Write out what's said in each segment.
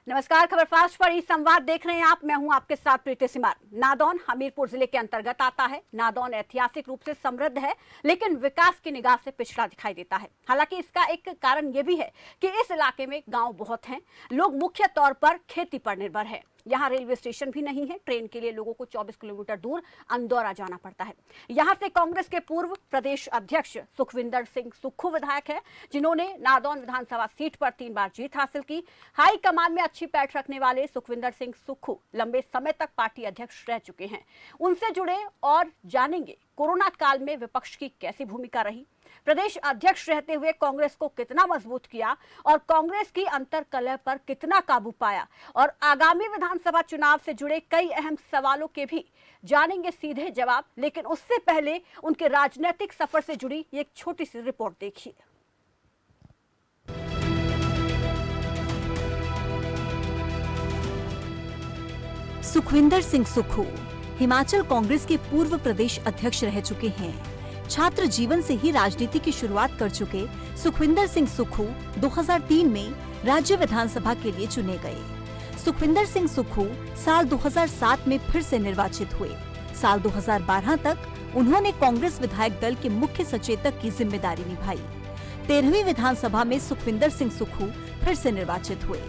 नमस्कार, खबर फास्ट पर ई संवाद देख रहे हैं आप। मैं हूं आपके साथ प्रीति सिमार। नादौन हमीरपुर जिले के अंतर्गत आता है। नादौन ऐतिहासिक रूप से समृद्ध है, लेकिन विकास की निगाह से पिछड़ा दिखाई देता है। हालांकि इसका एक कारण यह भी है कि इस इलाके में गांव बहुत हैं, लोग मुख्य तौर पर खेती पर निर्भर है। यहाँ रेलवे स्टेशन भी नहीं है। ट्रेन के लिए लोगों को 24 किलोमीटर दूर अंदौरा जाना पड़ता है। यहाँ से कांग्रेस के पूर्व प्रदेश अध्यक्ष सुखविंदर सिंह सुक्खू विधायक है, जिन्होंने नादौन विधानसभा सीट पर 3 बार जीत हासिल की। हाईकमान में अच्छी पैठ रखने वाले सुखविंदर सिंह सुक्खू लंबे समय तक पार्टी अध्यक्ष रह चुके हैं। उनसे जुड़े और जानेंगे कोरोना काल में विपक्ष की कैसी भूमिका रही, प्रदेश अध्यक्ष रहते हुए कांग्रेस को कितना मजबूत किया और कांग्रेस की अंतर्कलह पर कितना काबू पाया, और आगामी विधानसभा चुनाव से जुड़े कई अहम सवालों के भी जानेंगे सीधे जवाब। लेकिन उससे पहले उनके राजनीतिक सफर से जुड़ी एक छोटी सी रिपोर्ट देखिए। सुखविंदर सिंह सुक्खू हिमाचल कांग्रेस के पूर्व प्रदेश अध्यक्ष रह चुके हैं। छात्र जीवन से ही राजनीति की शुरुआत कर चुके सुखविंदर सिंह सुक्खू 2003 में राज्य विधानसभा के लिए चुने गए। सुखविंदर सिंह सुक्खू साल 2007 में फिर से निर्वाचित हुए। साल 2012 तक उन्होंने कांग्रेस विधायक दल के मुख्य सचेतक की जिम्मेदारी निभाई। 13वीं विधानसभा में सुखविंदर सिंह सुक्खू फिर से निर्वाचित हुए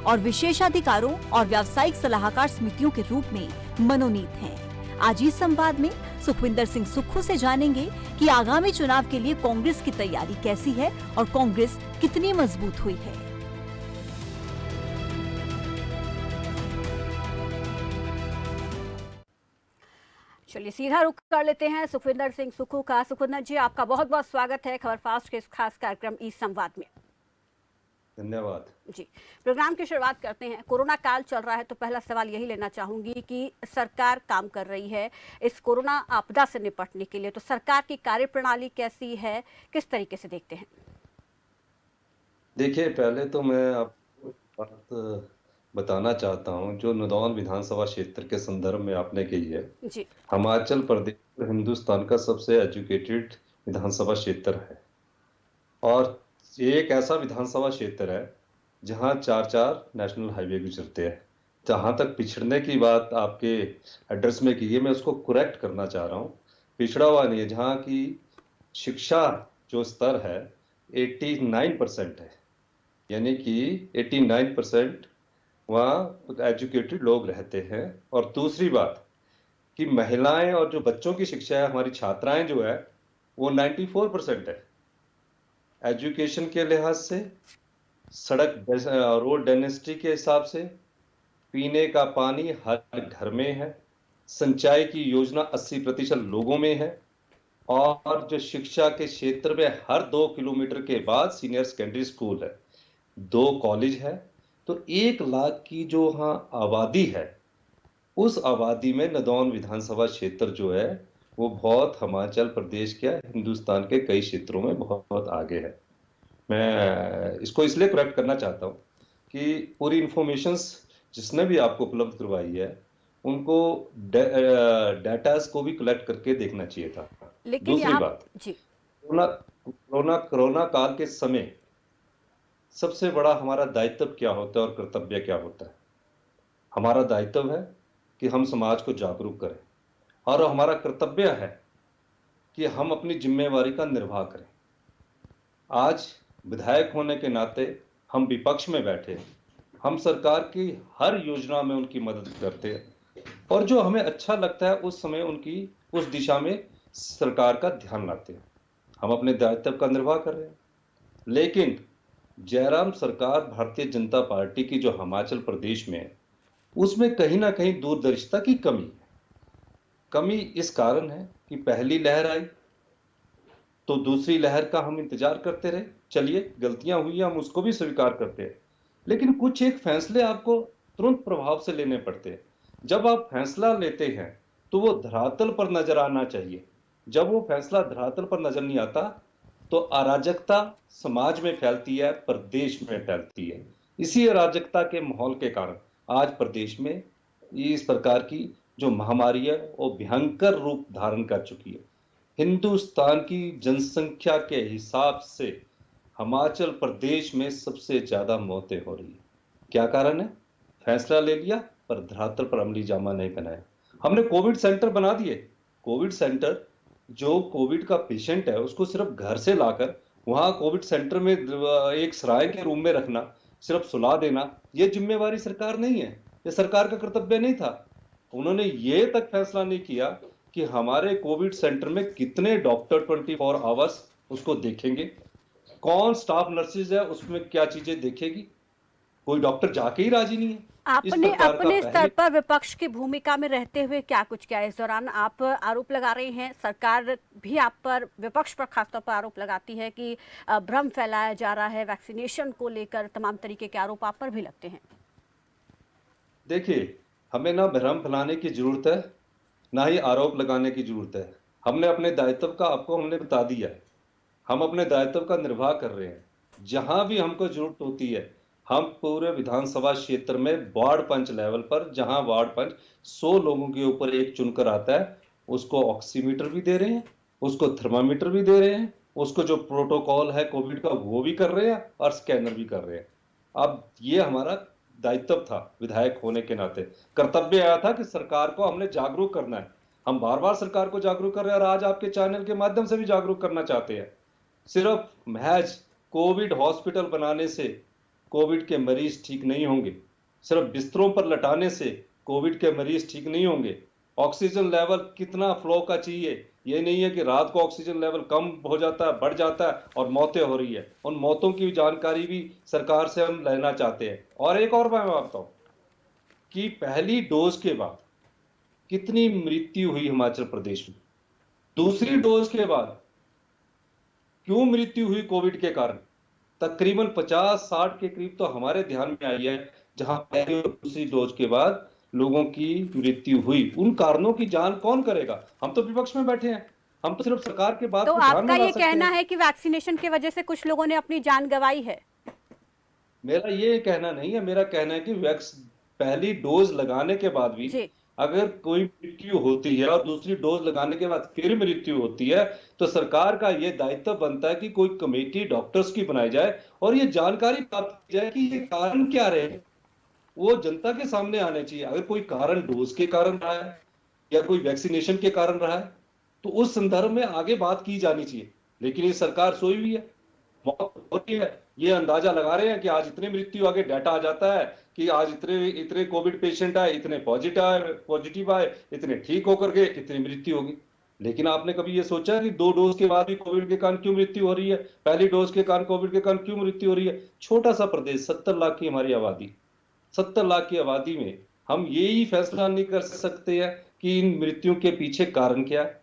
और विशेषाधिकारों और व्यावसायिक सलाहकार समितियों के रूप में मनोनीत हैं। आज इस संवाद में सुखविंदर सिंह सुक्खू से जानेंगे कि आगामी चुनाव के लिए कांग्रेस की तैयारी कैसी है और कांग्रेस कितनी मजबूत हुई है। चलिए सीधा रुख कर लेते हैं सुखविंदर सिंह सुक्खू का। सुखविंदर जी, आपका बहुत बहुत स्वागत है खबर फास्ट के इस खास कार्यक्रम ई संवाद में। धन्यवाद जी, प्रोग्राम की शुरुआत करते हैं। कोरोना काल चल रहा है, तो पहला सवाल यही लेना चाहूंगी कि सरकार काम कर रही है इस कोरोना आपदा से निपटने के लिए, तो सरकार की कार्यप्रणाली कैसी है, किस तरीके से देखते हैं? देखिए, पहले तो मैं आपको बात बताना चाहता हूं जो नादौन विधानसभा क्षेत्र के संदर्भ में आपने कही है। जी, हिमाचल प्रदेश हिंदुस्तान का सबसे एजुकेटेड विधानसभा क्षेत्र है और ये एक ऐसा विधानसभा क्षेत्र है जहां 4-4 नेशनल हाईवे गुजरते हैं। जहां तक पिछड़ने की बात आपके एड्रेस में की है, मैं उसको करेक्ट करना चाह रहा हूँ। पिछड़ा हुआ नहीं है, जहाँ की शिक्षा जो स्तर है 89% है, यानी कि 89% वहाँ एजुकेटेड लोग रहते हैं। और दूसरी बात कि महिलाएं और जो बच्चों की शिक्षा है, हमारी छात्राएं जो है वो 94% है। एजुकेशन के लिहाज से, सड़क रोड डेंसिटी के हिसाब से, पीने का पानी हर घर में है, सिंचाई की योजना 80% लोगों में है, और जो शिक्षा के क्षेत्र में हर 2 किलोमीटर के बाद सीनियर सेकेंडरी स्कूल है, 2 कॉलेज है। तो 1 लाख की जो हाँ आबादी है, उस आबादी में नादौन विधानसभा क्षेत्र जो है वो बहुत हिमाचल प्रदेश के, हिंदुस्तान के कई क्षेत्रों में बहुत आगे है। मैं इसको इसलिए करेक्ट करना चाहता हूँ कि पूरी इंफॉर्मेशंस जिसने भी आपको उपलब्ध करवाई है उनको डाटास को भी कलेक्ट करके देखना चाहिए था। लेकिन दूसरी यहाँ बात, जी, कोरोना काल के समय सबसे बड़ा हमारा दायित्व क्या होता है और कर्तव्य क्या होता है? हमारा दायित्व है कि हम समाज को जागरूक करें, और हमारा कर्तव्य है कि हम अपनी जिम्मेवारी का निर्वाह करें। आज विधायक होने के नाते हम विपक्ष में बैठे, हम सरकार की हर योजना में उनकी मदद करते हैं, और जो हमें अच्छा लगता है उस समय उनकी उस दिशा में सरकार का ध्यान लाते हैं। हम अपने दायित्व का निर्वाह कर रहे हैं। लेकिन जयराम सरकार भारतीय जनता पार्टी की जो हिमाचल प्रदेश में है, उसमें कहीं ना कहीं दूरदर्शिता की कमी है। कमी इस कारण है कि पहली लहर आई तो दूसरी लहर का हम इंतजार करते रहे। चलिए, गलतियां हुई, हम उसको भी स्वीकार करते हैं, लेकिन कुछ एक फैसले आपको तुरंत प्रभाव से लेने पड़ते हैं। जब आप फैसला लेते हैं तो वो धरातल पर नजर आना चाहिए। जब वो फैसला धरातल पर नजर नहीं आता तो अराजकता समाज में फैलती है, प्रदेश में फैलती है। इसी अराजकता के माहौल के कारण आज प्रदेश में इस प्रकार की जो महामारी है वो भयंकर रूप धारण कर चुकी है। हिंदुस्तान की जनसंख्या के हिसाब से हिमाचल प्रदेश में सबसे ज्यादा मौतें हो रही है। क्या कारण है? फैसला ले लिया पर धरातल पर अमली जामा नहीं बनाया। हमने कोविड सेंटर बना दिए। कोविड सेंटर, जो कोविड का पेशेंट है उसको सिर्फ घर से लाकर वहां कोविड सेंटर में एक सराय के रूम में रखना, सिर्फ सुला देना, ये जिम्मेवारी सरकार नहीं है, ये सरकार का कर्तव्य नहीं था। उन्होंने ये तक फैसला नहीं किया कि हमारे कोविड सेंटर में कितने डॉक्टर 24 आवर्स उसको देखेंगे, कौन स्टाफ नर्सेज है उसमें क्या चीजें देखेगी। कोई डॉक्टर जाके ही राजी नहीं है। इस आपने प्रकार का अपने स्तर पहले पर विपक्ष की भूमिका में रहते हुए क्या कुछ किया? इस दौरान आप आरोप लगा रहे हैं, सरकार भी आप पर, विपक्ष पर खासतौर पर आरोप लगाती है कि भ्रम फैलाया जा रहा है वैक्सीनेशन को लेकर, तमाम तरीके के आरोप आप पर भी लगते हैं। देखिए, हमें ना भ्रम फैलाने की जरूरत है, ना ही आरोप लगाने की जरूरत है। हमने अपने दायित्व का आपको हमने बता दिया है। हम अपने दायित्व का निर्वाह कर रहे हैं। जहां भी हमको जरूरत होती है, हम पूरे विधानसभा क्षेत्र में वार्ड पंच लेवल पर, जहां वार्ड पंच 100 लोगों के ऊपर एक चुनकर आता है, उसको ऑक्सीमीटर भी दे रहे हैं, उसको थर्मामीटर भी दे रहे हैं, उसको जो प्रोटोकॉल है कोविड का वो भी कर रहे हैं और स्कैनर भी कर रहे हैं। अब ये हमारा दायित्व था विधायक होने के नाते। कर्तव्य आया था कि सरकार को हमने जागरूक करना है। हम बार बार सरकार को जागरूक कर रहे हैं और आज आपके चैनल के माध्यम से भी जागरूक करना चाहते हैं। सिर्फ महज कोविड हॉस्पिटल बनाने से कोविड के मरीज ठीक नहीं होंगे, सिर्फ बिस्तरों पर लटाने से कोविड के मरीज ठीक नहीं होंगे। ऑक्सीजन लेवल कितना फ्लो का चाहिए, ये नहीं है कि रात को ऑक्सीजन लेवल कम हो जाता है, बढ़ जाता है और मौतें हो रही है। उन मौतों की जानकारी भी सरकार से हम लेना चाहते हैं। और एक और मैं बताऊं कि पहली डोज के बाद कितनी मृत्यु हुई हिमाचल प्रदेश में, दूसरी डोज के बाद क्यों मृत्यु हुई कोविड के कारण, तकरीबन 50-60 के करीब तो हमारे ध्यान में आई है, जहां पहली और दूसरी डोज के बाद लोगों की मृत्यु हुई। उन कारणों की जांच कौन करेगा? हम तो विपक्ष में बैठे हैं, हम तो सिर्फ सरकार के बात तो को ध्यान आपका में ला ये सकते कहना हैं। है कि वैक्सीनेशन की वजह से कुछ लोगों ने अपनी जान गंवाई है? मेरा ये कहना नहीं है, मेरा कहना है कि पहली डोज लगाने के बाद भी जी। अगर कोई मृत्यु होती है और दूसरी डोज लगाने के बाद फिर मृत्यु होती है, तो सरकार का ये दायित्व बनता है कि कोई कमेटी डॉक्टर्स की बनाई जाए और ये जानकारी प्राप्त की जाए कि ये कारण क्या रहे, वो जनता के सामने आने चाहिए। अगर कोई कारण डोज के कारण रहा है या कोई वैक्सीनेशन के कारण रहा है, तो उस संदर्भ में आगे बात की जानी चाहिए। लेकिन ये सरकार सोई हुई है, मौत होती है, ये अंदाजा लगा रहे हैं कि आज इतने मृत्यु, आगे डाटा आ जाता है कि आज इतने इतने कोविड पेशेंट आए, इतने पॉजिटिव आए, इतने ठीक होकर गए, इतनी मृत्यु होगी। लेकिन आपने कभी ये सोचा कि 2 डोज के बाद भी कोविड के कारण क्यों मृत्यु हो रही है, पहली डोज के कारण कोविड के कारण क्यों मृत्यु हो रही है? छोटा सा प्रदेश, 70 लाख की हमारी आबादी, 70 लाख की आबादी में हम यही फैसला नहीं कर सकते हैं कि इन मृत्यु के पीछे कारण क्या है?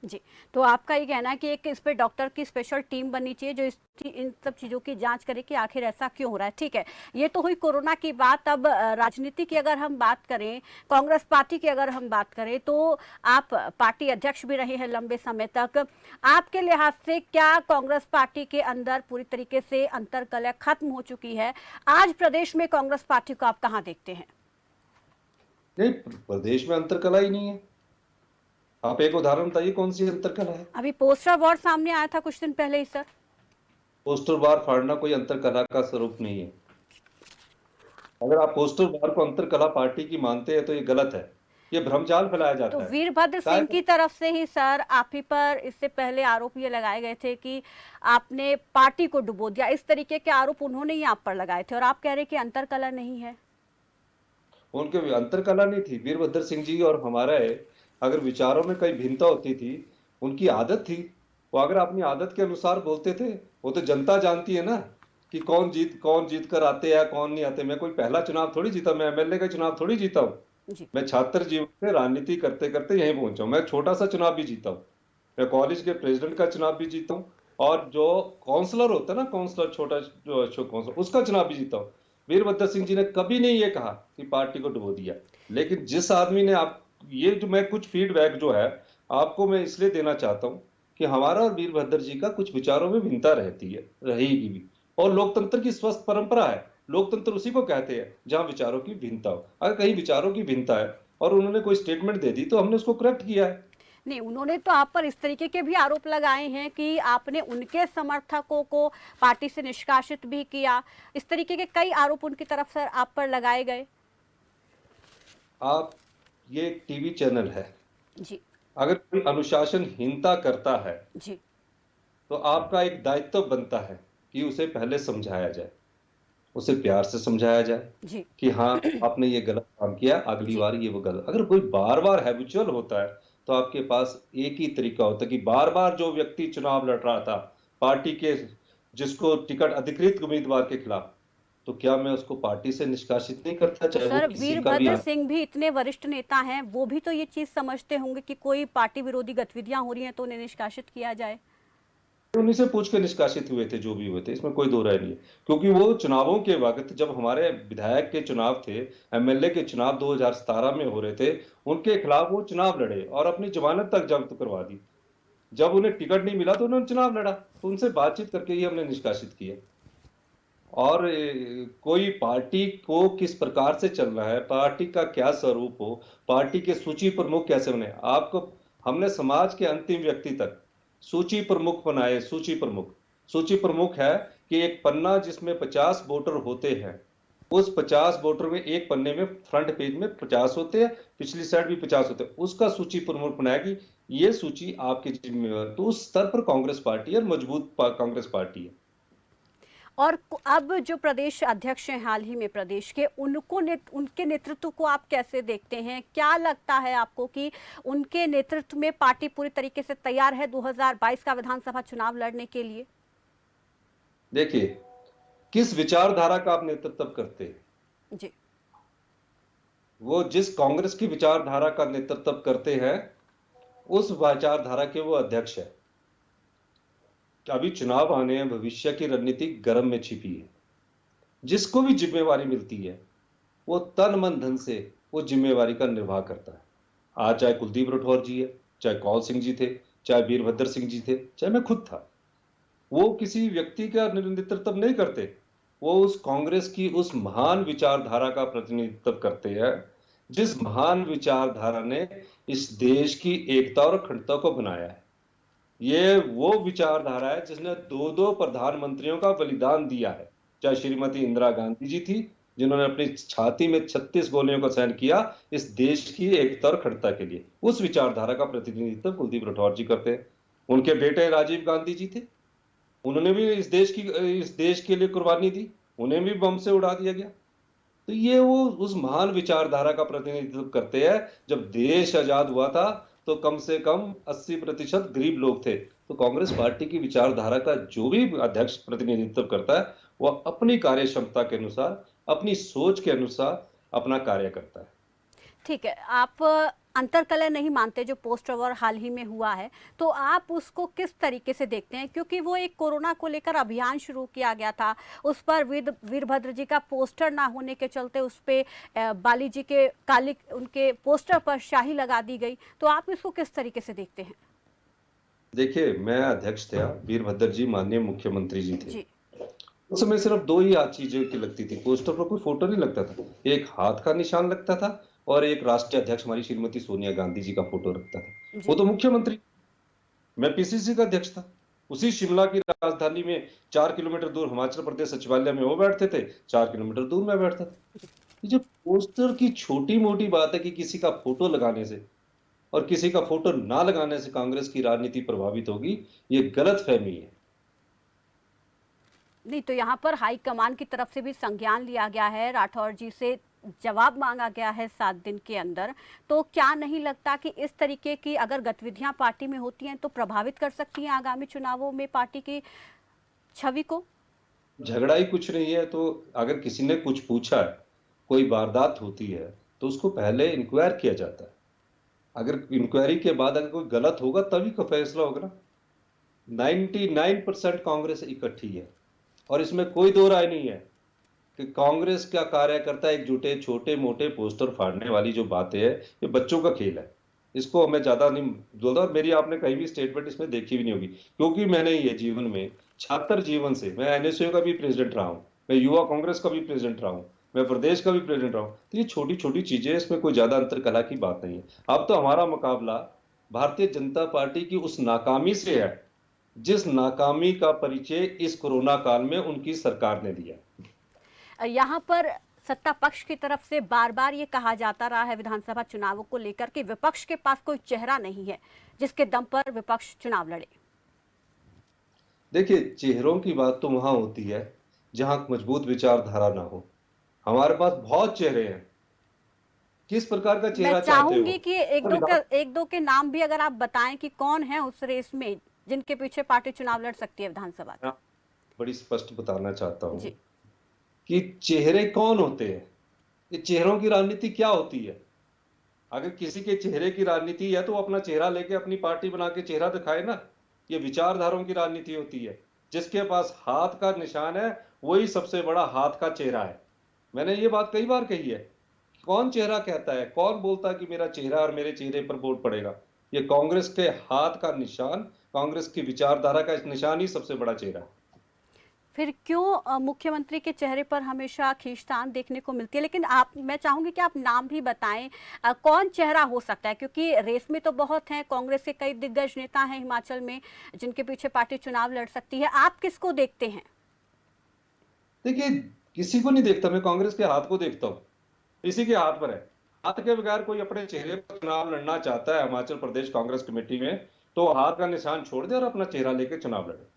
जी, तो आपका ये कहना है कि एक इस पे डॉक्टर की स्पेशल टीम बननी चाहिए जो इन सब चीज़ों की जांच करे कि आखिर ऐसा क्यों हो रहा है। ठीक है, ये तो हुई कोरोना की बात। अब राजनीति की अगर हम बात करें, कांग्रेस पार्टी की अगर हम बात करें, तो आप पार्टी अध्यक्ष भी रहे हैं लंबे समय तक। आपके लिहाज से क्या कांग्रेस पार्टी के अंदर पूरी तरीके से अंतर्कलह खत्म हो चुकी है? आज प्रदेश में कांग्रेस पार्टी को आप कहाँ देखते हैं? नहीं, प्रदेश में अंतर्कलह ही नहीं है। आप एक उदाहरण बताइए कौन सी अंतर्कलह है? अभी पोस्टर वॉर सामने आया था कुछ दिन पहले ही सर। पोस्टर बार फाड़ना कोई अंतर्कलह का स्वरूप नहीं है। अगर आप पोस्टर बार को अंतर्कलह पार्टी की मानते हैं तो ये गलत है, ये भ्रमजाल फैलाया तो जाता है। वीरभद्र सिंह की तरफ से ही सर आप ही पर इससे पहले आरोप ये लगाए गए थे कि आपने पार्टी को डुबो दिया, इस तरीके के आरोप उन्होंने ही आप पर लगाए थे और आप कह रहे कि अंतर्कलह नहीं है। उनके अंतर्कलह नहीं थी। वीरभद्र सिंह जी और हमारा अगर विचारों में कई भिन्नता होती थी, उनकी आदत थी, वो अगर अपनी आदत के अनुसार बोलते थे। वो तो जनता जानती है ना कि कौन जीत कर आते हैं, कौन नहीं आते। मैं कोई पहला चुनाव थोड़ी जीता, मैं एमएलए का चुनाव थोड़ी जीता हूँ। मैं छात्र जीवन से राजनीति करते करते यहीं पहुंचा हूँ। मैं छोटा सा चुनाव भी जीता हूँ, मैं कॉलेज के प्रेसिडेंट का चुनाव भी जीता हूँ, और जो काउंसलर होता है ना, काउंसलर छोटा काउंसलर, उसका चुनाव भी जीता हूँ। वीरभद्र सिंह जी ने कभी नहीं ये कहा कि पार्टी को डुबो दिया। लेकिन जिस आदमी ने आप ये जो मैं कुछ फीडबैक जो है आपको मैं इसलिए देना चाहता हूं कि हमारा और वीरभद्र जी का कुछ विचारों में भिन्नता रहती है, रहेगी भी। और लोकतंत्र की स्वस्थ परंपरा है, लोकतंत्र उसी को कहते हैं जहां विचारों की भिन्नता हो। अगर कहीं विचारों की भिन्नता है और उन्होंने कोई स्टेटमेंट दे दी तो हमने उसको करेक्ट किया है। नहीं, उन्होंने तो आप पर इस तरीके के भी आरोप लगाए हैं कि आपने उनके समर्थकों को पार्टी से निष्कासित भी किया। इस तरीके के कई आरोप उनकी तरफ से आप पर लगाए गए। आप, ये एक टीवी चैनल है, जी। अगर कोई अनुशासनहीनता करता है जी। तो आपका एक दायित्व बनता है कि उसे पहले समझाया जाए, उसे प्यार से समझाया जाए जी। कि हाँ आपने ये गलत काम किया, अगली जी। बार ये वो गलत। अगर कोई बार बार हैबिचुअल होता है तो आपके पास एक ही तरीका होता है कि बार बार जो व्यक्ति चुनाव लड़ रहा था पार्टी के, जिसको टिकट अधिकृत उम्मीदवार के खिलाफ, तो क्या मैं उसको पार्टी से निष्कासित नहीं करता, तो चाहे वो सर, किसी का भी वीरभद्र सिंह भी इतने वरिष्ठ नेता हैं, वो भी तो ये चीज समझते होंगे कि कोई पार्टी विरोधी गतिविधियां हो रही हैं तो उन्हें निष्कासित किया जाए। उन्हीं से पूछ के निष्कासित हुए थे जो भी हुए थे, इसमें कोई दो राय नहीं है। क्योंकि वो चुनावों के वक्त जब हमारे विधायक के चुनाव थे, एमएलए के चुनाव 2017 में हो रहे थे, उनके खिलाफ वो चुनाव लड़े और अपनी जमानत तक जब्त करवा दी। जब उन्हें टिकट नहीं मिला तो उन्होंने चुनाव लड़ा, तो उनसे बातचीत करके ही हमने निष्कासित किया। और कोई पार्टी को किस प्रकार से चलना है, पार्टी का क्या स्वरूप हो, पार्टी के सूची प्रमुख कैसे बने, आपको हमने समाज के अंतिम व्यक्ति तक सूची प्रमुख बनाए। सूची प्रमुख है कि एक पन्ना जिसमें 50 वोटर होते हैं, उस 50 वोटर में एक पन्ने में फ्रंट पेज में 50 होते हैं, पिछली साइड भी 50 होते हैं, उसका सूची प्रमुख बनाया कि ये सूची आपकी जिम्मेवार। तो उस स्तर पर कांग्रेस पार्टी है, मजबूत कांग्रेस पार्टी है। और अब जो प्रदेश अध्यक्ष हैं हाल ही में प्रदेश के, उनके नेतृत्व को आप कैसे देखते हैं? क्या लगता है आपको कि उनके नेतृत्व में पार्टी पूरी तरीके से तैयार है 2022 का विधानसभा चुनाव लड़ने के लिए? देखिए, किस विचारधारा का आप नेतृत्व करते हैं, जी। वो जिस कांग्रेस की विचारधारा का नेतृत्व करते हैं उस विचारधारा के वो अध्यक्ष है। अभी चुनाव आने हैं, भविष्य की रणनीति गर्म में छिपी है। जिसको भी जिम्मेवारी मिलती है वो तन मन धन से वो जिम्मेवारी का निर्वाह करता है। आज चाहे कुलदीप राठौर जी है, चाहे कौल सिंह जी थे, चाहे वीरभद्र सिंह जी थे, चाहे मैं खुद था, वो किसी व्यक्ति का नेतृत्व नहीं करते, वो उस कांग्रेस की उस महान विचारधारा का प्रतिनिधित्व करते हैं जिस महान विचारधारा ने इस देश की एकता और अखंडता को बनाया है। ये वो विचारधारा है जिसने दो दो प्रधानमंत्रियों का बलिदान दिया है। चाहे श्रीमती इंदिरा गांधी जी थी, जिन्होंने अपनी छाती में 36 गोलियों का सहन किया इस देश की एकता और अखंडता के लिए, उस विचारधारा का प्रतिनिधित्व कुलदीप राठौर जी करते हैं। उनके बेटे राजीव गांधी जी थे, उन्होंने भी इस देश के लिए कुर्बानी दी, उन्हें भी बम से उड़ा दिया गया। तो ये वो उस महान विचारधारा का प्रतिनिधित्व करते हैं। जब देश आजाद हुआ था तो कम से कम 80% गरीब लोग थे। तो कांग्रेस पार्टी की विचारधारा का जो भी अध्यक्ष प्रतिनिधित्व करता है वह अपनी कार्य क्षमता के अनुसार, अपनी सोच के अनुसार अपना कार्य करता है। ठीक है, आप अंतर्कलह नहीं मानते जो पोस्ट वॉर हाल ही में हुआ है, तो आप उसको किस तरीके से देखते हैं? क्योंकि वो एक कोरोना को लेकर अभियान शुरू किया गया था, उस पर वीरभद्र जी का पोस्टर ना होने के चलते उस पे बाली जी के काली उनके पोस्टर पर स्याही लगा दी गई, तो आप इसको किस तरीके से देखते हैं? देखिए, मैं अध्यक्ष था, वीरभद्र जी माननीय मुख्यमंत्री जी थे। जी। उस समय सिर्फ दो ही चीजें की लगती थी, पोस्टर पर कोई फोटो नहीं लगता था, एक हाथ का निशान लगता था और एक राष्ट्रीय अध्यक्ष हमारी श्रीमती सोनिया गांधी जी का फोटो रखता था। वो जी। तो मुख्यमंत्री, मैं पीसीसी का अध्यक्ष था। उसी शिमला की राजधानी में 4 किलोमीटर दूर हिमाचल प्रदेश सचिवालय में वो बैठते थे, 4 किलोमीटर दूर मैं बैठता था। ये जो पोस्टर की छोटी मोटी बात है कि किसी का फोटो लगाने से और किसी का फोटो ना लगाने से कांग्रेस की राजनीति प्रभावित होगी, ये गलत फहमी है। नहीं, तो यहाँ पर हाईकमान की तरफ से भी संज्ञान लिया गया है, राठौर जी से जवाब मांगा गया है 7 दिन के अंदर। तो क्या नहीं लगता कि इस तरीके की अगर गतिविधियां पार्टी में होती हैं तो प्रभावित कर सकती हैं आगामी चुनावों में पार्टी की छवि को? झगड़ा ही कुछ नहीं है, तो अगर किसी ने कुछ पूछा है, कोई वारदात होती है तो उसको पहले इंक्वायर किया जाता है। अगर इंक्वायरी के बाद अगर कोई गलत होगा तभी का फैसला होगा ना। 99% कांग्रेस इकट्ठी है और इसमें कोई दो राय नहीं है कि कांग्रेस का कार्यकर्ता एकजुटे। छोटे मोटे पोस्टर फाड़ने वाली जो बातें है ये बच्चों का खेल है, इसको मैं ज्यादा नहीं बोलता। और मेरी आपने कहीं भी स्टेटमेंट इसमें देखी भी नहीं होगी, क्योंकि मैंने ये जीवन में छात्र जीवन से, मैं एनएसयू का भी प्रेसिडेंट रहा हूँ, मैं युवा कांग्रेस का भी प्रेसिडेंट रहा हूँ, मैं प्रदेश का भी प्रेसिडेंट रहा हूँ। तो ये छोटी छोटी चीजें, इसमें कोई ज्यादा अंतर कला की बात नहीं है। अब तो हमारा मुकाबला भारतीय जनता पार्टी की उस नाकामी से है जिस नाकामी का परिचय इस कोरोना काल में उनकी सरकार ने दिया। यहाँ पर सत्ता पक्ष की तरफ से बार बार ये कहा जाता रहा है विधानसभा चुनावों को लेकर कि विपक्ष के पास कोई चेहरा नहीं है जिसके दम पर विपक्ष चुनाव लड़े। देखिए, चेहरों की बात तो वहां होती है जहां मजबूत विचारधारा ना हो। हमारे पास बहुत चेहरे हैं। किस प्रकार का मैं चेहरा चाहते चाहूंगी हो? कि एक दो के नाम भी अगर आप बताएं कि कौन है उस रेस में जिनके पीछे पार्टी चुनाव लड़ सकती है विधानसभा का। बड़ी स्पष्ट बताना चाहता हूं जी। कि चेहरे कौन होते हैं, ये चेहरों की राजनीति क्या होती है। अगर किसी के चेहरे की राजनीति है तो वो अपना चेहरा लेके अपनी पार्टी बना के चेहरा दिखाए ना। ये विचारधाराओं की राजनीति होती है। जिसके पास हाथ का निशान है वही सबसे बड़ा हाथ का चेहरा है। मैंने ये बात कई बार कही है। कौन चेहरा कहता है, कौन बोलता है कि मेरा चेहरा और मेरे चेहरे पर वोट पड़ेगा? ये कांग्रेस के हाथ का निशान, कांग्रेस की विचारधारा का निशान ही सबसे बड़ा चेहरा है। फिर क्यों मुख्यमंत्री के चेहरे पर हमेशा खींचतान देखने को मिलती है? लेकिन मैं चाहूंगी कि आप नाम भी बताएं, कौन चेहरा हो सकता है, क्योंकि रेस में तो बहुत हैं, कांग्रेस के कई दिग्गज नेता हैं हिमाचल में जिनके पीछे पार्टी चुनाव लड़ सकती है। आप किसको देखते हैं? देखिए, किसी को नहीं देखता, मैं कांग्रेस के हाथ को देखता हूँ। इसी के हाथ पर है। हाथ के बगैर कोई अपने चेहरे पर चुनाव लड़ना चाहता है हिमाचल प्रदेश कांग्रेस कमेटी में, तो हाथ का निशान छोड़ दे और अपना चेहरा लेकर चुनाव लड़े।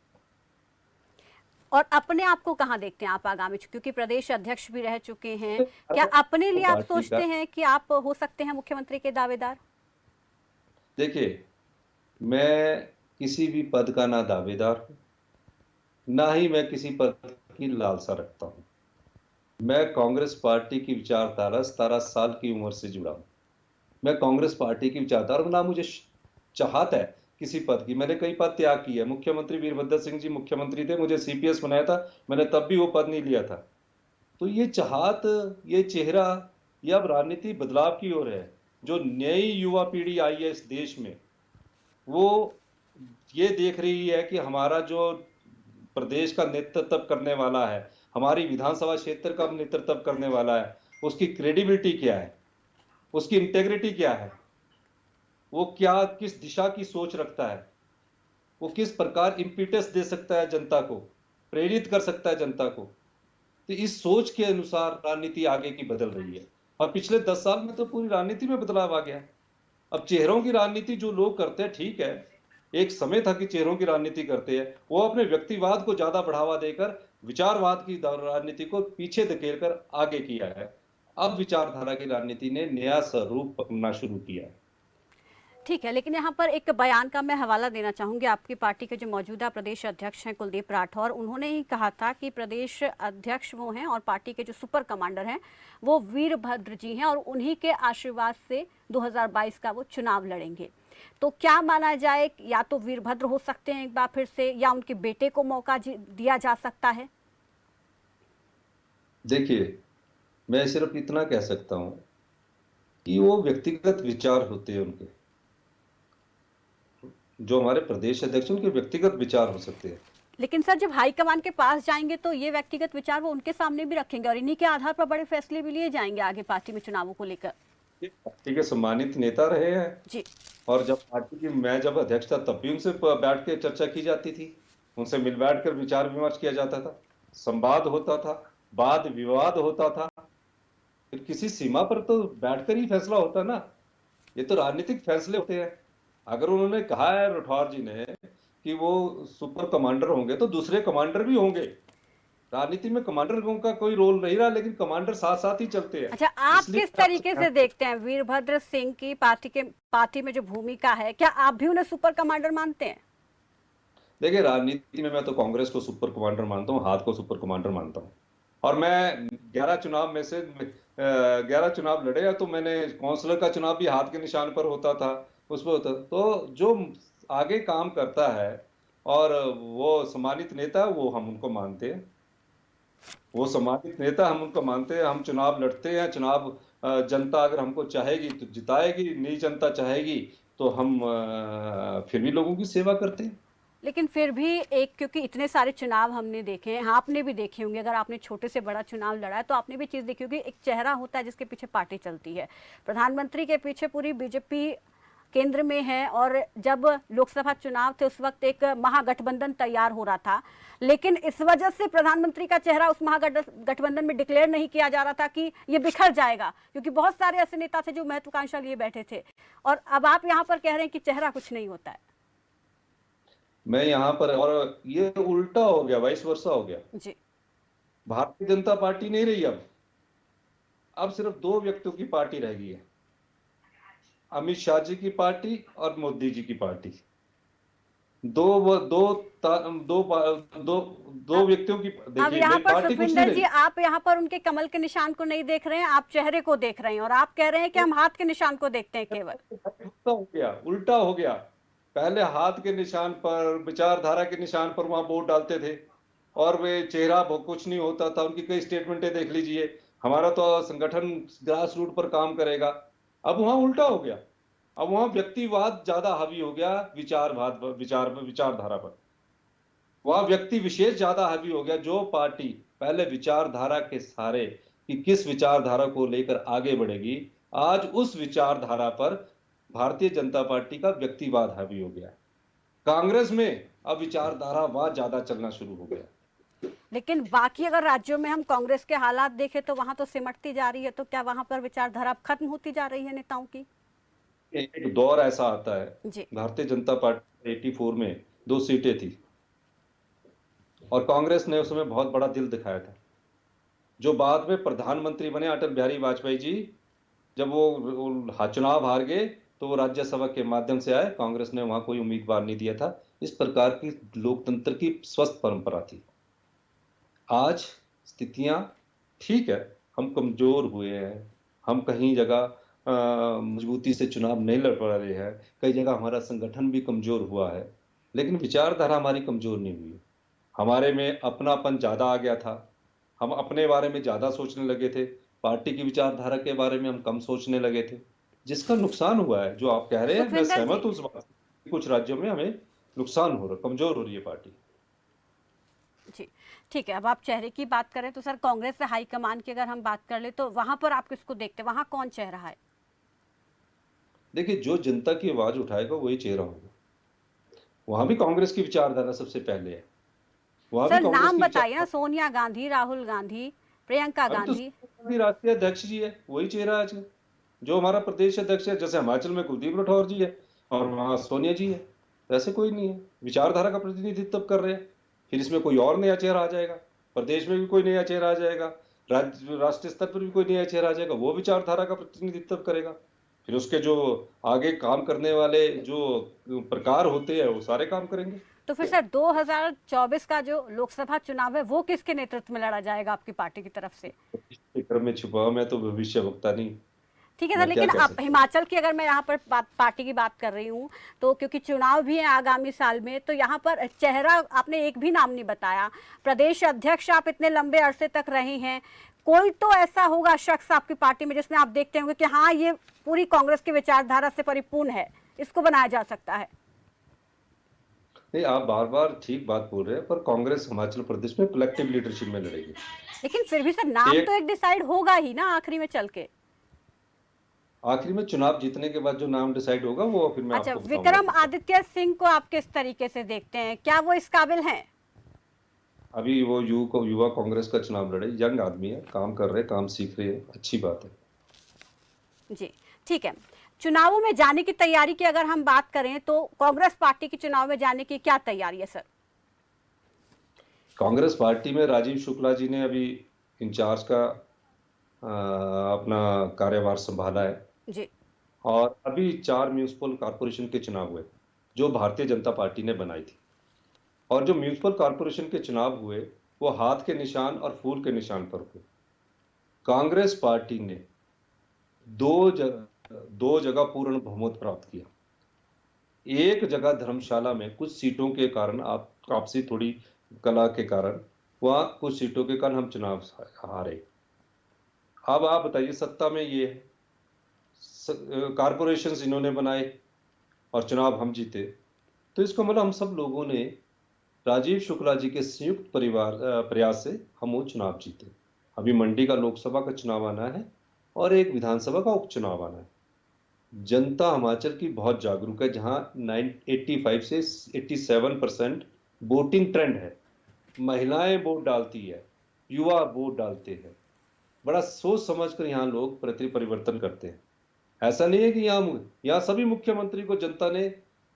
और अपने आप को कहाँ देखते हैं आप आगामी, क्योंकि प्रदेश अध्यक्ष भी रह चुके हैं, क्या अपने लिए आप सोचते हैं कि आप हो सकते हैं मुख्यमंत्री के दावेदार? देखिए, मैं किसी भी पद का ना दावेदार हूं, ना ही मैं किसी पद की लालसा रखता हूं। मैं कांग्रेस पार्टी की विचारधारा 17 साल की उम्र से जुड़ा हूं। मैं कांग्रेस पार्टी की विचारधारा, ना मुझे चाहत है किसी पद की। मैंने कई पद त्याग किए। मुख्यमंत्री वीरभद्र सिंह जी मुख्यमंत्री थे, मुझे सीपीएस बनाया था, मैंने तब भी वो पद नहीं लिया था। तो ये चाहत, ये चेहरा, ये अब राजनीति बदलाव की ओर है। जो नई युवा पीढ़ी आई है इस देश में, वो ये देख रही है कि हमारा जो प्रदेश का नेतृत्व करने वाला है, हमारी विधानसभा क्षेत्र का नेतृत्व करने वाला है, उसकी क्रेडिबिलिटी क्या है, उसकी इंटेग्रिटी क्या है, वो क्या किस दिशा की सोच रखता है, वो किस प्रकार इम्पीटस दे सकता है जनता को, प्रेरित कर सकता है जनता को। तो इस सोच के अनुसार राजनीति आगे की बदल रही है। और पिछले 10 साल में तो पूरी राजनीति में बदलाव आ गया। अब चेहरों की राजनीति जो लोग करते हैं, ठीक है, एक समय था कि चेहरों की राजनीति करते हैं, वो अपने व्यक्तिवाद को ज्यादा बढ़ावा देकर विचारवाद की राजनीति को पीछे धकेलकर आगे किया है। अब विचारधारा की राजनीति ने नया स्वरूप पकड़ना शुरू किया है। ठीक है, लेकिन यहाँ पर एक बयान का मैं हवाला देना चाहूंगी। आपकी पार्टी के जो मौजूदा प्रदेश अध्यक्ष हैं कुलदीप राठौर, उन्होंने ही कहा था कि प्रदेश अध्यक्ष वो हैं और पार्टी के जो सुपर कमांडर हैं वो वीरभद्र जी हैं और उन्हीं के आशीर्वाद से 2022 का वो चुनाव लड़ेंगे। तो क्या माना जाए, या तो वीरभद्र हो सकते हैं एक बार फिर से, या उनके बेटे को मौका दिया जा सकता है? देखिए, मैं सिर्फ इतना कह सकता हूं कि वो व्यक्तिगत विचार होते हैं उनके। जो हमारे प्रदेश अध्यक्ष, उनके व्यक्तिगत विचार हो सकते हैं। लेकिन सर, जब हाईकमान के पास जाएंगे तो ये व्यक्तिगत विचार वो उनके सामने भी रखेंगे और इन्हीं के आधार पर बड़े फैसले भी लिए जाएंगे आगे पार्टी में चुनावों को लेकर। पार्टी के सम्मानित नेता रहे हैं जी। और जब पार्टी की, मैं जब अध्यक्ष था तब भी उनसे बैठ के चर्चा की जाती थी, उनसे मिल बैठ कर विचार विमर्श किया जाता था, संवाद होता था, वाद विवाद होता था। फिर किसी सीमा पर तो बैठकर ही फैसला होता ना। ये तो राजनीतिक फैसले होते हैं। अगर उन्होंने कहा है राठौर जी ने कि वो सुपर कमांडर होंगे, तो दूसरे कमांडर भी होंगे। राजनीति में कमांडर का कोई रोल नहीं रहा, लेकिन कमांडर साथ साथ ही चलते हैं। अच्छा, आप किस तरीके से देखते हैं वीरभद्र सिंह की पार्टी में जो भूमिका है? क्या आप भी उन्हें सुपर कमांडर मानते हैं? देखिए, राजनीति में मैं तो कांग्रेस को सुपर कमांडर मानता हूँ, हाथ को सुपर कमांडर मानता हूँ। और मैं 11 चुनाव में से 11 चुनाव लड़े हैं, तो मैंने काउंसलर का चुनाव भी हाथ के निशान पर होता था, उस पर होता। तो जो आगे काम करता है और वो सम्मानित नेता, वो हम उनको मानते हैं। वो सम्मानित नेता, हम उनको मानते हैं। हम चुनाव लड़ते हैं। चुनाव जनता अगर हमको चाहेगी तो जिताएगी, नहीं जनता चाहेगी तो हम फिर भी लोगों की सेवा करते हैं। लेकिन फिर भी क्योंकि इतने सारे चुनाव हमने देखे हैं, आपने भी देखे होंगे, अगर आपने छोटे से बड़ा चुनाव लड़ा है तो आपने भी चीज़ देखी होगी, एक चेहरा होता है जिसके पीछे पार्टी चलती है। प्रधानमंत्री के पीछे पूरी बीजेपी केंद्र में है और जब लोकसभा चुनाव थे उस वक्त एक महागठबंधन तैयार हो रहा था, लेकिन इस वजह से प्रधानमंत्री का चेहरा उस महागठबंधन में डिक्लेयर नहीं किया जा रहा था कि ये बिखर जाएगा, क्योंकि बहुत सारे ऐसे नेता थे जो महत्वाकांक्षा लिए बैठे थे। और अब आप यहाँ पर कह रहे हैं कि चेहरा कुछ नहीं होता है। मैं यहाँ पर, और ये उल्टा हो गया, वाइस वर्सा हो गया। जी। भारतीय जनता पार्टी नहीं रही अब सिर्फ दो व्यक्तियों की पार्टी रह गई है, अमित शाह जी की पार्टी और मोदी जी की पार्टी। दो व्यक्तियों की। अब देखिए, यहाँ पर पार्टी कुछ नहीं सुखविंदर रही। जी, आप यहाँ पर उनके कमल के निशान को नहीं देख रहे हैं, आप चेहरे को देख रहे हैं और आप कह रहे हैं कि हम हाथ के निशान को देखते हैं केवल। उल्टा हो गया। पहले हाथ के निशान पर, विचारधारा के निशान पर वहां वोट डालते थे और वे चेहरा कुछ नहीं होता था। उनकी कई स्टेटमेंटें देख लीजिए, हमारा तो संगठन ग्रास रूट पर काम करेगा। अब वहां उल्टा हो गया, अब वहां व्यक्तिवाद ज्यादा हावी हो गया, विचारधारा पर वहां व्यक्ति विशेष ज्यादा हावी हो गया। जो पार्टी पहले विचारधारा के सहारे कि किस विचारधारा को लेकर आगे बढ़ेगी, आज उस विचारधारा पर भारतीय जनता पार्टी का व्यक्तिवाद हावी हो गया। कांग्रेस में अब विचारधारावाद ज्यादा चलना शुरू हो गया। लेकिन बाकी अगर राज्यों में हम कांग्रेस के हालात देखें तो वहां तो सिमटती जा रही है, तो क्या वहां पर विचारधारा खत्म होती जा रही है नेताओं की? एक दौर ऐसा आता है, जी। भारतीय जनता पार्टी 84 में 2 सीटें थी और कांग्रेस ने उसमें बहुत बड़ा दिल दिखाया था। जो बाद में प्रधानमंत्री बने अटल बिहारी वाजपेयी जी, जब वो चुनाव हार गए तो वो राज्यसभा के माध्यम से आए। कांग्रेस ने वहां कोई उम्मीदवार नहीं दिया था। इस प्रकार की लोकतंत्र की स्वस्थ परंपरा थी। आज स्थितियां ठीक है, हम कमजोर हुए हैं, हम कहीं जगह मजबूती से चुनाव नहीं लड़ पा रहे हैं, कई जगह हमारा संगठन भी कमजोर हुआ है, लेकिन विचारधारा हमारी कमजोर नहीं हुई। हमारे में अपनापन ज्यादा आ गया था, हम अपने बारे में ज्यादा सोचने लगे थे, पार्टी की विचारधारा के बारे में हम कम सोचने लगे थे, जिसका नुकसान हुआ है। जो आप कह रहे हैं, मैं सुखविंदर सहमत जी। हूं उस बात से। कुछ राज्यों में हमें नुकसान हो रहा, कमजोर हो रही है पार्टी। जी, ठीक है। अब आप चेहरे की बात करें तो सर, कांग्रेस से हाईकमान की अगर हम बात कर ले तो वहां पर आप किसको देखते हैं, वहां कौन चेहरा है? देखिए, जो जनता की आवाज उठाएगा वही चेहरा होगा। वहां भी कांग्रेस की विचारधारा सबसे पहले है, वहां भी सर कांग्रेस नाम की बताइए ना, विचार। सोनिया गांधी, राहुल गांधी, प्रियंका अभी तो गांधी। सोनिया गांधी राष्ट्रीय अध्यक्ष जी है, वही चेहरा आज है। जो हमारा प्रदेश अध्यक्ष है, जैसे हिमाचल में कुलदीप राठौर जी है और वहां सोनिया जी है, वैसे कोई नहीं है। विचारधारा का प्रतिनिधित्व कर रहे हैं। फिर इसमें कोई और नया चेहरा आ जाएगा, प्रदेश में भी कोई नया चेहरा आ जाएगा, राष्ट्रीय स्तर पर भी कोई नया चेहरा आ जाएगा, वो विचारधारा का प्रतिनिधित्व करेगा। फिर उसके जो आगे काम करने वाले जो प्रकार होते हैं वो सारे काम करेंगे। तो फिर सर 2024 का जो लोकसभा चुनाव है वो किसके नेतृत्व में लड़ा जाएगा आपकी पार्टी की तरफ से? इस क्रम में छुपा, मैं तो भविष्य वक्ता नहीं, ठीक है सर, मैं क्या लेकिन कह आप सकता हूँ। हिमाचल की अगर मैं यहाँ पर पार्टी की बात कर रही हूँ तो क्योंकि चुनाव भी है आगामी साल में, तो यहाँ पर चेहरा आपने एक भी नाम नहीं बताया। प्रदेश अध्यक्ष आप इतने लंबे अरसे तक रहे हैं, कोई तो ऐसा होगा शख्स आपकी पार्टी में जिसमें आप देखते होंगे कि हाँ, ये पूरी कांग्रेस की विचारधारा से परिपूर्ण है, इसको बनाया जा सकता है। नहीं, आप बार बार ठीक बात बोल रहे हैं, पर कांग्रेस हिमाचल प्रदेश में कलेक्टिव लीडरशिप में लड़ेगी। लेकिन फिर भी सर नाम एक तो एक डिसाइड होगा ही ना आखिरी में चल के। आखिरी में चुनाव जीतने के बाद जो नाम डिसाइड होगा वो फिर मैं अच्छा, आपको बताऊंगा। विक्रम आदित्य सिंह को आप किस तरीके से देखते हैं, क्या वो इस काबिल हैं? अभी वो युवा कांग्रेस का चुनाव लड़े, यंग आदमी है, काम कर रहे हैं, काम सीख रहे हैं, अच्छी बात है। जी, ठीक है। चुनावों में जाने की तैयारी की अगर हम बात करें तो कांग्रेस पार्टी की चुनाव में जाने की क्या तैयारी है सर? कांग्रेस पार्टी में राजीव शुक्ला जी ने अभी इंचार्ज का अपना कार्यभार संभाला है जी। और अभी 4 म्यूनिसिपल कॉर्पोरेशन के चुनाव हुए जो भारतीय जनता पार्टी ने बनाई थी। और जो म्यूनिसिपल कॉर्पोरेशन के चुनाव हुए वो हाथ के निशान और फूल के निशान पर हुए। कांग्रेस पार्टी ने दो जगह पूर्ण बहुमत प्राप्त किया। एक जगह धर्मशाला में कुछ सीटों के कारण, आपसी थोड़ी कला के कारण, वहां कुछ सीटों के कारण हम चुनाव हारे। अब आप बताइए, सत्ता में ये कॉर्पोरेशंस इन्होंने बनाए और चुनाव हम जीते, तो इसका मतलब हम सब लोगों ने राजीव शुक्ला जी के संयुक्त प्रयास से हम वो चुनाव जीते। अभी मंडी का लोकसभा का चुनाव आना है और एक विधानसभा का उपचुनाव आना है। जनता हिमाचल की बहुत जागरूक है, जहां 85 से 87% वोटिंग ट्रेंड है। महिलाएं वोट डालती है, युवा वोट डालते हैं। बड़ा सोच समझकर यहाँ लोग परिवर्तन करते हैं। ऐसा नहीं है कि यहाँ सभी मुख्यमंत्री को जनता ने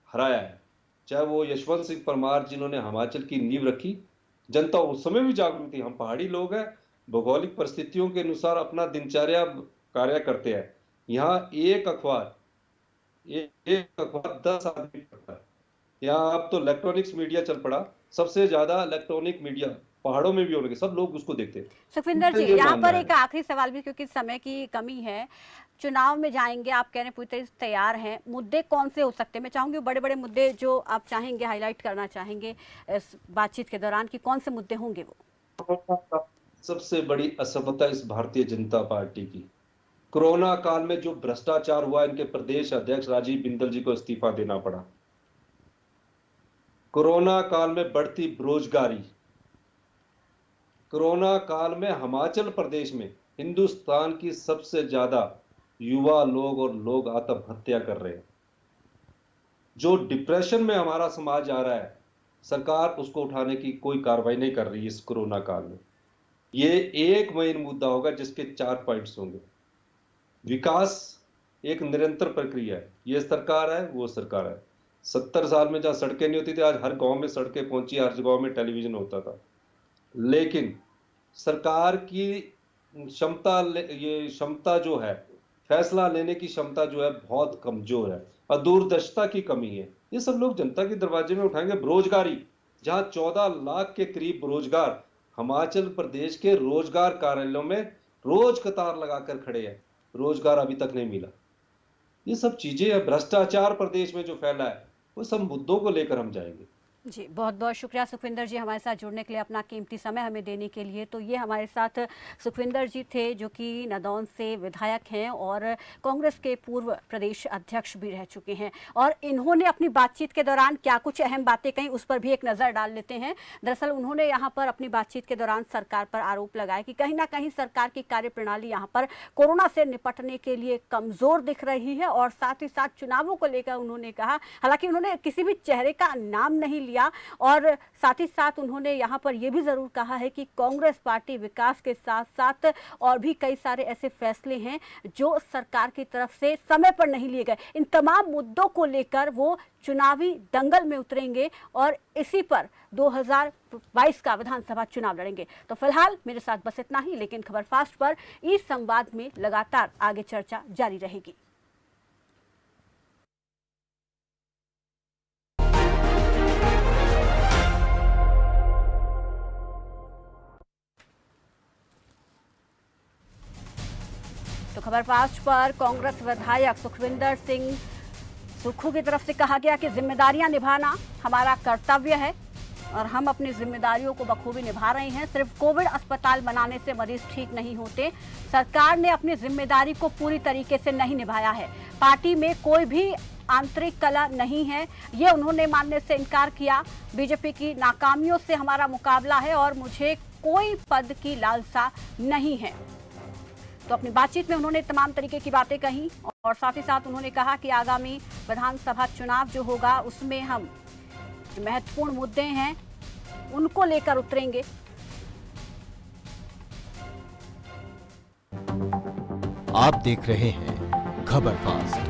हराया है। चाहे वो यशवंत सिंह परमार जिन्होंने हिमाचल की नींव रखी, जनता उस समय भी जागरूक थी। हम पहाड़ी लोग हैं, भौगोलिक परिस्थितियों के अनुसार अपना दिनचर्या कार्य करते हैं। यहाँ एक अखबार 10 आदमी पढ़ता है। यहाँ अब तो इलेक्ट्रॉनिक्स मीडिया चल पड़ा, सबसे ज्यादा इलेक्ट्रॉनिक मीडिया पहाड़ों में भी होने के सब लोग उसको देखते हैं। सुखविंदर जी, ये यहाँ मानना पर है। एक आखिरी सवाल भी, क्योंकि समय की कमी है। चुनाव में जाएंगे, आप कह रहे हैं पूरी तरह से तैयार हैं, मुद्दे कौन से हो सकते हैं? मैं चाहूंगी बड़े बड़े मुद्दे जो आप चाहेंगे हाईलाइट करना चाहेंगे इस बातचीत के दौरान, कि कौन से मुद्दे होंगे वो? सबसे बड़ी असफलता इस भारतीय जनता पार्टी की कोरोना काल में जो भ्रष्टाचार हुआ, इनके प्रदेश अध्यक्ष राजीव बिंदल जी को इस्तीफा देना पड़ा। कोरोना काल में बढ़ती बेरोजगारी, कोरोना काल में हिमाचल प्रदेश में हिंदुस्तान की सबसे ज्यादा युवा लोग और लोग आत्महत्या कर रहे हैं। जो डिप्रेशन में हमारा समाज जा रहा है, सरकार उसको उठाने की कोई कार्रवाई नहीं कर रही है। इस कोरोना काल में ये एक मेन मुद्दा होगा जिसके 4 पॉइंट्स होंगे। विकास एक निरंतर प्रक्रिया है, ये सरकार है वो सरकार है। 70 साल में जहां सड़कें नहीं होती थी, आज हर गांव में सड़कें पहुंची, हर गांव में टेलीविजन होता था। लेकिन सरकार की क्षमता जो है, फैसला लेने की क्षमता जो है बहुत कमजोर है और दूरदर्शिता की कमी है। ये सब लोग जनता के दरवाजे में उठाएंगे। बेरोजगारी, जहां 14 लाख के करीब बेरोजगार हिमाचल प्रदेश के रोजगार कार्यालयों में रोज कतार लगाकर खड़े हैं, रोजगार अभी तक नहीं मिला। ये सब चीजें है। भ्रष्टाचार प्रदेश में जो फैला है, वो सब मुद्दों को लेकर हम जाएंगे। जी, बहुत बहुत शुक्रिया सुखविंदर जी, हमारे साथ जुड़ने के लिए, अपना कीमती समय हमें देने के लिए। तो ये हमारे साथ सुखविंदर जी थे, जो कि नादौन से विधायक हैं और कांग्रेस के पूर्व प्रदेश अध्यक्ष भी रह चुके हैं। और इन्होंने अपनी बातचीत के दौरान क्या कुछ अहम बातें कहीं, उस पर भी एक नज़र डाल लेते हैं। दरअसल उन्होंने यहाँ पर अपनी बातचीत के दौरान सरकार पर आरोप लगाया कि कहीं ना कहीं सरकार की कार्यप्रणाली यहाँ पर कोरोना से निपटने के लिए कमज़ोर दिख रही है। और साथ ही साथ चुनावों को लेकर उन्होंने कहा, हालांकि उन्होंने किसी भी चेहरे का नाम नहीं लिया, और साथ ही साथ उन्होंने यहाँ पर यह भी जरूर कहा है कि कांग्रेस पार्टी विकास के साथ साथ और भी कई सारे ऐसे फैसले हैं जो सरकार की तरफ से समय पर नहीं लिए गए। इन तमाम मुद्दों को लेकर वो चुनावी दंगल में उतरेंगे और इसी पर 2022 का विधानसभा चुनाव लड़ेंगे। तो फिलहाल मेरे साथ बस इतना ही, लेकिन खबर फास्ट पर इस संवाद में लगातार आगे चर्चा जारी रहेगी। तो खबर फास्ट पर कांग्रेस विधायक सुखविंदर सिंह सुक्खू की तरफ से कहा गया कि जिम्मेदारियां निभाना हमारा कर्तव्य है और हम अपनी जिम्मेदारियों को बखूबी निभा रहे हैं। सिर्फ कोविड अस्पताल बनाने से मरीज ठीक नहीं होते। सरकार ने अपनी जिम्मेदारी को पूरी तरीके से नहीं निभाया है। पार्टी में कोई भी आंतरिक कलह नहीं है, ये उन्होंने मानने से इनकार किया। बीजेपी की नाकामियों से हमारा मुकाबला है और मुझे कोई पद की लालसा नहीं है। तो अपनी बातचीत में उन्होंने तमाम तरीके की बातें कही और साथ ही साथ उन्होंने कहा कि आगामी विधानसभा चुनाव जो होगा उसमें हम जो महत्वपूर्ण मुद्दे हैं उनको लेकर उतरेंगे। आप देख रहे हैं खबर फास्ट।